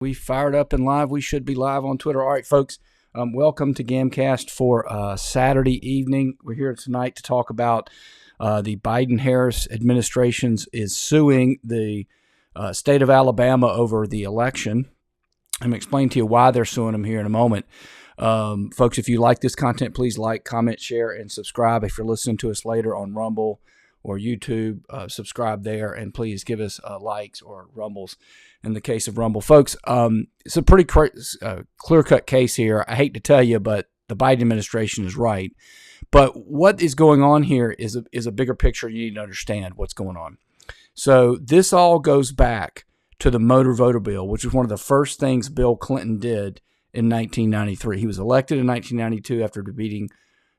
We fired up and live. We should be live on Twitter. All right, folks, welcome to Gamcast for Saturday evening. We're here tonight to talk about the Biden-Harris administration's is suing the state of Alabama over the election. I'm going to explain to you why they're suing them here in a moment. Folks, if you like this content, please like, comment, share, and subscribe. If you're listening to us later on Rumble or YouTube, subscribe there, and please give us likes or rumbles in the case of Rumble. Folks, it's a pretty clear-cut case here. I hate to tell you, but the Biden administration is right. But what is going on here is a bigger picture. You need to understand what's going on. So this all goes back to the motor voter bill, which was one of the first things Bill Clinton did in 1993. He was elected in 1992 after defeating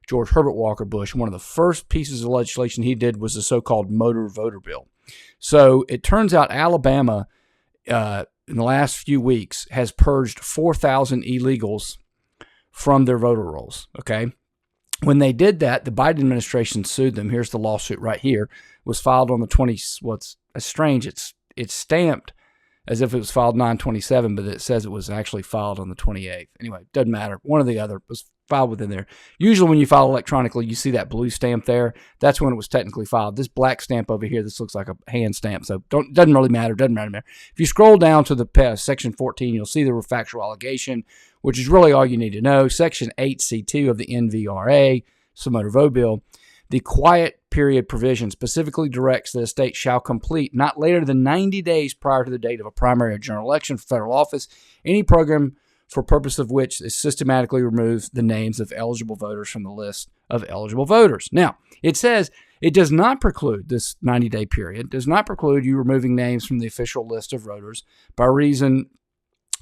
George Herbert Walker Bush. One of the first pieces of legislation he did was the so-called motor voter bill. So it turns out Alabama, in the last few weeks, has purged 4,000 illegals from their voter rolls. Okay, when they did that, the Biden administration sued them. Here's the lawsuit right here. It was filed on the 20th. What's strange? It's stamped as if it was filed 9/27, but it says it was actually filed on the 28th. Anyway, doesn't matter. One or the other was filed within there. Usually when you file electronically, you see that blue stamp there. That's when it was technically filed. This black stamp over here, this looks like a hand stamp, so doesn't really matter. Doesn't matter. If you scroll down to the section 14, you'll see the factual allegation, which is really all you need to know. Section 8C2 of the NVRA, so motor vote bill. The quiet period provision specifically directs that a state shall complete not later than 90 days prior to the date of a primary or general election for federal office any program for purpose of which it systematically removes the names of eligible voters from the list of eligible voters. Now, it says it does not preclude, this 90-day period, does not preclude you removing names from the official list of voters by reason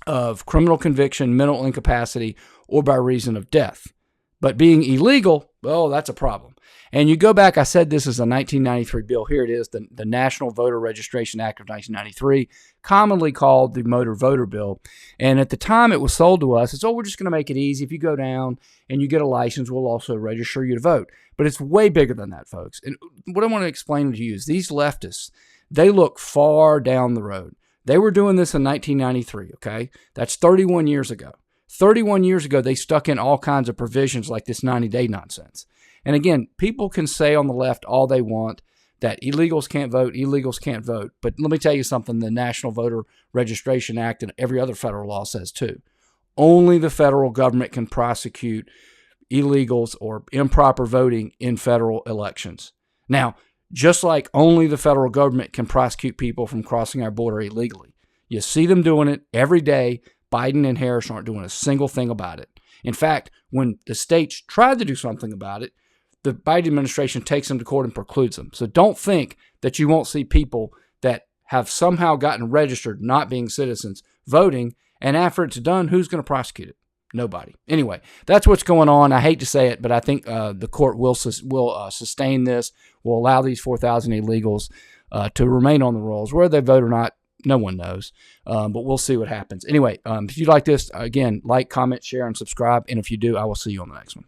of criminal conviction, mental incapacity, or by reason of death. But being illegal, well, that's a problem. And you go back, I said this is a 1993 bill. Here it is, the National Voter Registration Act of 1993, commonly called the Motor Voter Bill. And at the time it was sold to us, it's, we're just going to make it easy. If you go down and you get a license, we'll also register you to vote. But it's way bigger than that, folks. And what I want to explain to you is these leftists, they look far down the road. They were doing this in 1993, okay? That's 31 years ago. 31 years ago, they stuck in all kinds of provisions like this 90-day nonsense. And again, people can say on the left all they want that illegals can't vote. But let me tell you something, the National Voter Registration Act and every other federal law says too. Only the federal government can prosecute illegals or improper voting in federal elections. Now, just like only the federal government can prosecute people from crossing our border illegally. You see them doing it every day. Biden and Harris aren't doing a single thing about it. In fact, when the states tried to do something about it, the Biden administration takes them to court and precludes them. So don't think that you won't see people that have somehow gotten registered, not being citizens, voting, and after it's done, who's going to prosecute it? Nobody. Anyway, that's what's going on. I hate to say it, but I think the court will sustain this, will allow these 4,000 illegals to remain on the rolls. Whether they vote or not, no one knows, but we'll see what happens. Anyway, if you like this, again, like, comment, share, and subscribe. And if you do, I will see you on the next one.